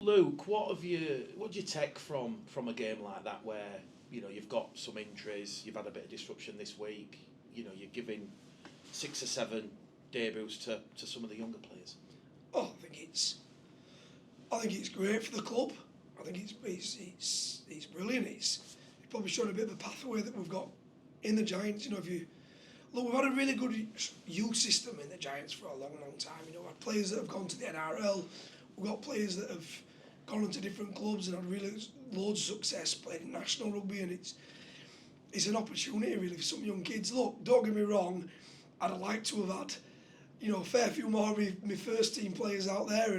Luke, what do you take from a game like that where you've got some injuries, you've had a bit of disruption this week, you're giving 6 or 7 debuts to some of the younger players? Oh, I think it's great for the club. I think it's brilliant. It's probably showing a bit of a pathway that we've got in the Giants. If you look, we've had a really good youth system in the Giants for a long, long time. We've had players that have gone to the NRL. We've got players that have gone into different clubs and had really loads of success playing in national rugby, and it's an opportunity really for some young kids. Look, don't get me wrong, I'd have liked to have had a fair few more of my first team players out there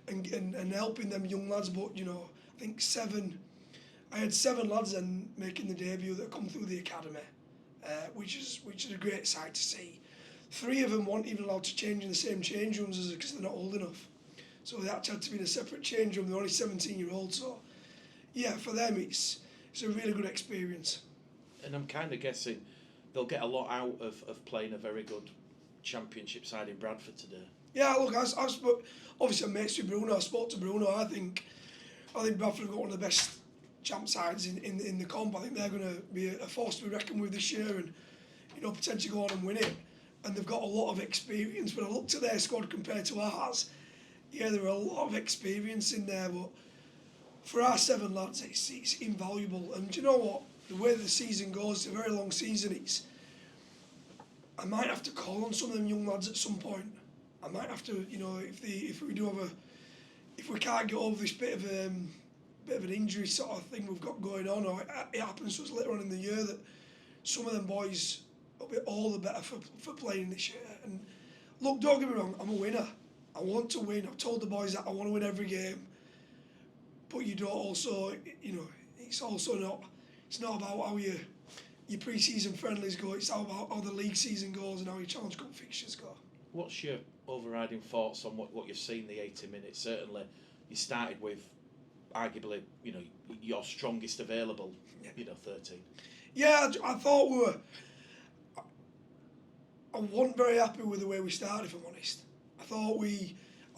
and helping them young lads, but I think I had 7 lads then making the debut that come through the academy, which is a great sight to see. 3 of them weren't even allowed to change in the same change rooms as us because they're not old enough. So they actually had to be in a separate change room. They're only 17-year-olds. So, yeah, for them it's a really good experience. And I'm kind of guessing they'll get a lot out of playing a very good championship side in Bradford today. Yeah, look, I've spoke, obviously I'm mates with Bruno. I spoke to Bruno. I think Bradford have got one of the best champ sides in the comp. I think they're going to be a force to be reckoned with this year and potentially go on and win it. And they've got a lot of experience. But I looked at their squad compared to ours. Yeah, there are a lot of experience in there, but for our 7 lads, it's invaluable. And do you know what? The way the season goes, it's a very long season. I might have to call on some of them young lads at some point. I might have to, if we can't get over this bit of an injury sort of thing we've got going on, or it happens to us later on in the year that some of them boys will be all the better for playing this year. And look, don't get me wrong, I'm a winner. I want to win. I've told the boys that I want to win every game. But you don't also, it's also not. It's not about how your pre-season friendlies go. It's about how the league season goes and how your Challenge Cup fixtures go. What's your overriding thoughts on what you've seen the 80 minutes? Certainly, you started with arguably, your strongest available, 13. Yeah, I thought we were. I wasn't very happy with the way we started, if I'm honest. I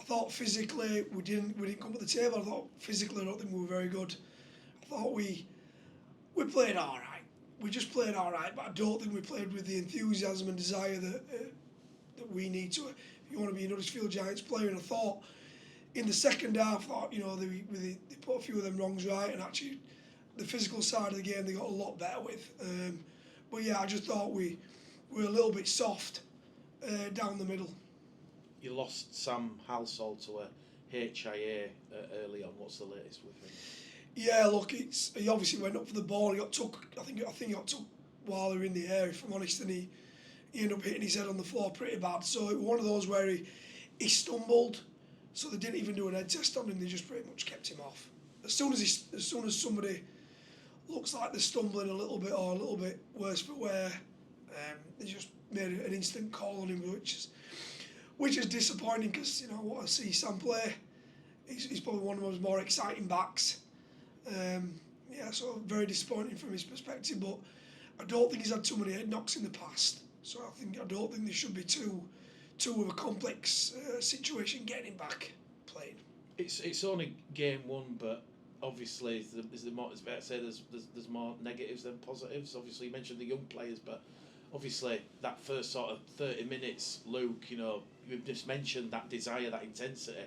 thought physically we didn't come to the table. I thought physically I don't think we were very good. I thought we played all right. We just played all right, but I don't think we played with the enthusiasm and desire that we need to. If you want to be a Huddersfield Giants player, and I thought in the second half, they put a few of them wrongs right, and actually the physical side of the game they got a lot better with. But yeah, I just thought we were a little bit soft down the middle. You lost Sam Halsall to a HIA early on. What's the latest with him? Yeah, look, he obviously went up for the ball. He got took. I think he got took while they were in the air, if I'm honest, and he ended up hitting his head on the floor pretty bad. So it was one of those where he stumbled. So they didn't even do an head test on him. They just pretty much kept him off. As soon as somebody looks like they're stumbling a little bit or a little bit worse for wear, they just made an instant call on him, which is disappointing because what I see Sam play, he's probably one of those more exciting backs. So very disappointing from his perspective, but I don't think he's had too many head knocks in the past. So I don't think there should be too of a complex situation getting him back playing. It's only game 1, but obviously there's more negatives than positives. Obviously you mentioned the young players, but obviously that first sort of 30 minutes, Luke, you've just mentioned that desire, that intensity.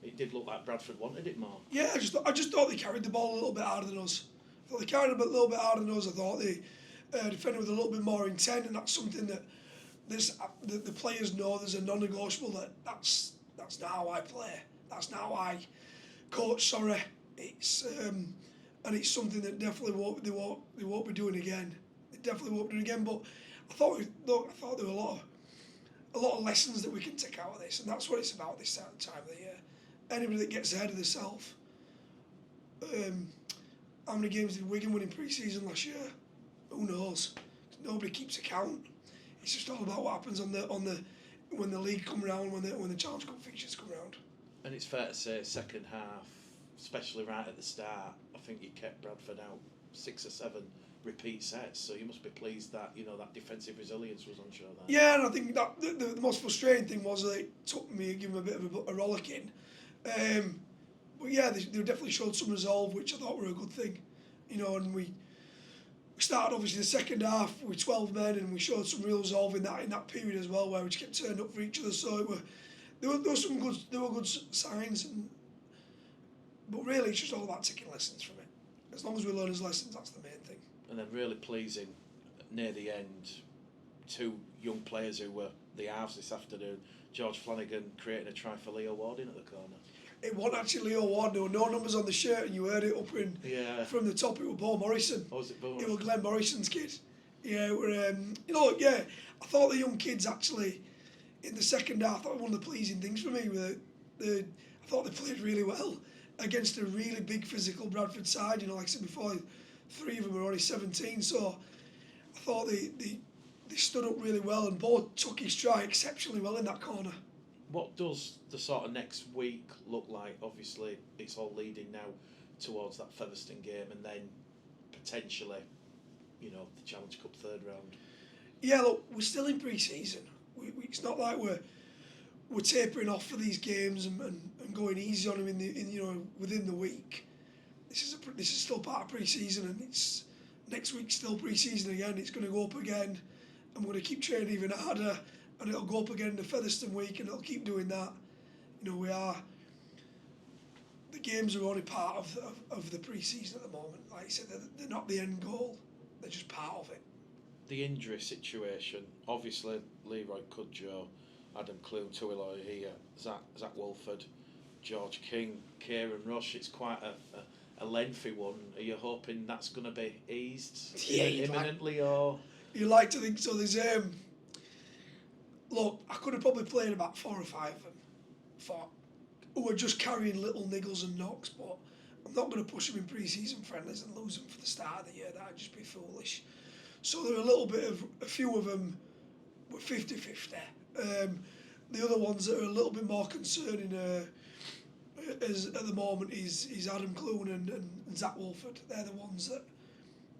It did look like Bradford wanted it more. Yeah, I just thought they carried the ball a little bit harder than us. I thought they carried it a little bit harder than us. I thought they defended with a little bit more intent, and that's something that the players know. There's a non-negotiable that's not how I play. That's not how I coach. Sorry, it's and it's something that definitely they won't be doing again. They definitely won't be doing again. But I thought there were a lot of lessons that we can take out of this, and that's what it's about this time of the year. Anybody that gets ahead of themselves. How many games did Wigan win in pre-season last year? Who knows? Nobody keeps account. It's just all about what happens on the when the league come round, when the Challenge Cup fixtures come round. And it's fair to say, second half, especially right at the start, I think you kept Bradford out 6 or 7 repeat sets. So you must be pleased that that defensive resilience was on show there. Yeah, and I think that the most frustrating thing was that it took me, give him a bit of a rollicking. But yeah, they definitely showed some resolve, which I thought were a good thing. And we started obviously the second half with 12 men, and we showed some real resolve in that period as well, where we just kept turning up for each other. So there were some good signs, but really it's just all about taking lessons from it. As long as we learn as lessons, that's the main thing. And then really pleasing near the end, 2 young players who were the halves this afternoon. George Flanagan creating a try for Leo Warden at the corner. It wasn't actually Leo Warden. There were no numbers on the shirt, and you heard it up from the top. It was Bo Morrison. Oh, was it Bo Morrison? It was Glenn Morrison's kid. Yeah, I thought the young kids actually in the second half. I thought one of the pleasing things for me were I thought they played really well against a really big physical Bradford side. Like I said before, 3 of them were only 17. So I thought they stood up really well, and Bo took his try exceptionally well in that corner. What does the sort of next week look like? Obviously, it's all leading now towards that Featherstone game, and then potentially, the Challenge Cup third round. Yeah, look, we're still in pre-season. It's not like we're tapering off for these games and going easy on them within the week. This is still part of pre-season, and it's next week still pre-season again. It's going to go up again, and we're going to keep training even harder. And it'll go up again in the Featherstone week, and it'll keep doing that. The games are only part of the pre-season at the moment. Like I said, they're not the end goal. They're just part of it. The injury situation, obviously, Leroy Cudjoe, Adam Clune, Tuiloy here, Zach Wolford, George King, Kieran Rush. It's quite a lengthy one. Are you hoping that's going to be eased imminently, or? You like to think so. There's look, I could have probably played about 4 or 5 of them who are just carrying little niggles and knocks, but I'm not going to push them in pre-season friendlies and lose them for the start of the year. That'd just be foolish. So there are a few of them were 50-50. The other ones that are a little bit more concerning at the moment is Adam Clune and Zach Wolford. They're the ones that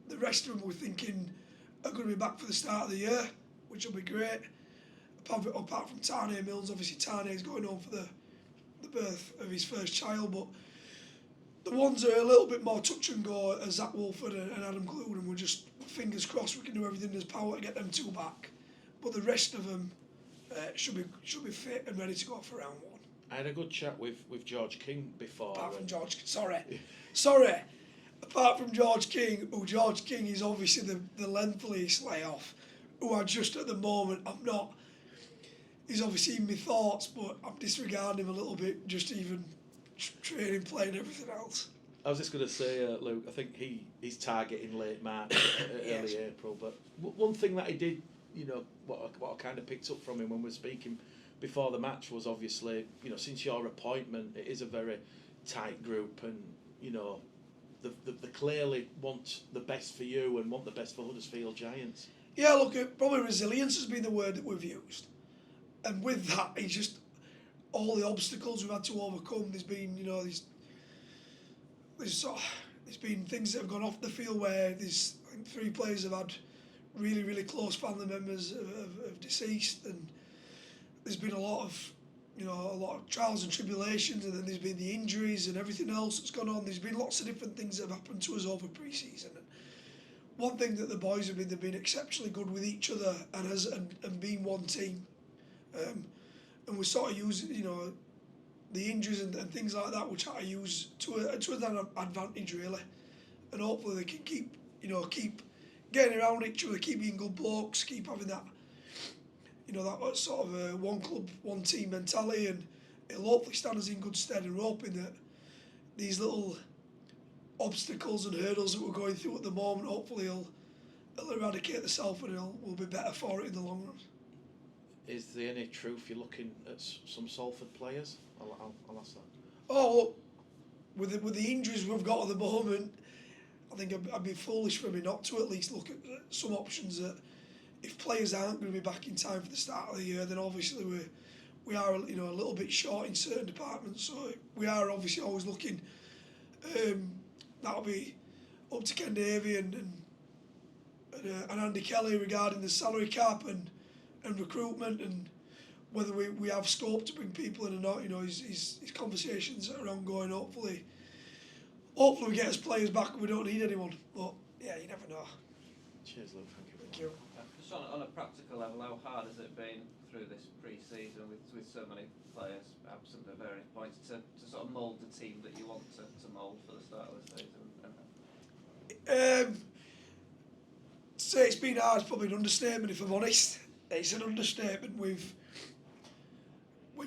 the rest of them we're thinking are going to be back for the start of the year, which will be great. Apart from Tarnay Mills, obviously Tarnay's going home for the birth of his first child, but the ones that are a little bit more touch and go are Zach Wolford and Adam Clune, and we're just fingers crossed we can do everything in his power to get them 2 back. But the rest of them should be fit and ready to go for round 1. I had a good chat with George King before. Apart from George King, George King is obviously the lengthiest layoff, who I just at the moment he's obviously in my thoughts, but I'm disregarding him a little bit, just even training, playing, everything else. I was just going to say, Luke, I think he's targeting late March, early April. But one thing that he did, what I kind of picked up from him when we were speaking before the match was obviously, since your appointment, it is a very tight group, and they clearly want the best for you and want the best for Huddersfield Giants. Yeah, look, probably resilience has been the word that we've used. And with that, it's just all the obstacles we've had to overcome. There's been, there's been things that have gone off the field where I think 3 players have had really, really close family members have deceased, and there's been a lot of trials and tribulations, and then there's been the injuries and everything else that's gone on. There's been lots of different things that have happened to us over pre-season. And one thing that the boys have been, they've been exceptionally good with each other and being one team. And we're sort of using, the injuries and things like that, we try to use to an advantage really, and hopefully they can keep getting around each other, keep being good blokes, keep having that, that sort of one club, one team mentality, and it'll hopefully stand us in good stead. And we're hoping that these little obstacles and hurdles that we're going through at the moment, hopefully it'll eradicate itself, and we'll be better for it in the long run. Is there any truth you're looking at some Salford players? I'll ask that. Oh, look, with the injuries we've got at the moment, I think I'd be foolish for me not to at least look at some options that if players aren't going to be back in time for the start of the year, then obviously we are a little bit short in certain departments. So we are obviously always looking. That'll be up to Ken Davey and Andy Kelly regarding the salary cap and recruitment, and whether we have scope to bring people in or not, you know, his conversations are ongoing. Hopefully we get his players back and we don't need anyone. But yeah, you never know. Cheers, Luke. Thank you. Thank you. Just on a practical level, how hard has it been through this pre-season with so many players absent at varying points to sort of mould the team that you want to mould for the start of the season? Say it's been hard is probably an understatement, if I'm honest. It's an understatement when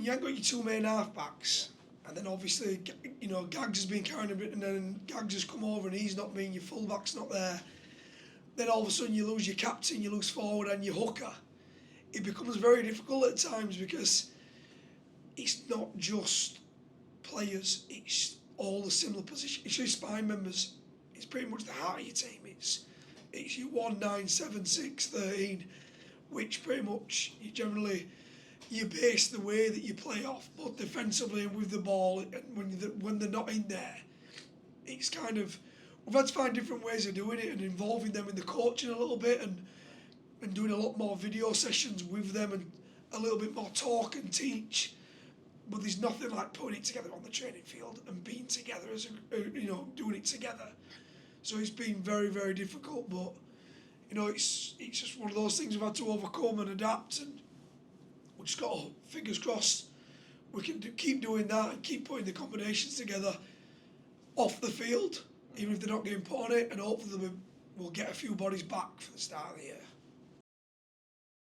you ain't got your two main half-backs, and then obviously, you know, Gags has been carrying a bit, and then Gags has come over and he's not been, your full-back's not there. Then all of a sudden you lose your captain, you lose forward and your hooker. It becomes very difficult at times because it's not just players, it's all the similar positions. It's your spine members. It's pretty much the heart of your team. It's your 1, 9, 7, 6, 13, which pretty much you base the way that you play off, both defensively and with the ball. And when they're not in there, it's kind of, we've had to find different ways of doing it and involving them in the coaching a little bit and doing a lot more video sessions with them and a little bit more talk and teach. But there's nothing like putting it together on the training field and being together as doing it together. So it's been very, very difficult, but you know, it's just one of those things we've had to overcome and adapt, and we just got to, fingers crossed, we can keep doing that and keep putting the combinations together off the field, even if they're not getting put on it, and hopefully we'll get a few bodies back for the start of the year.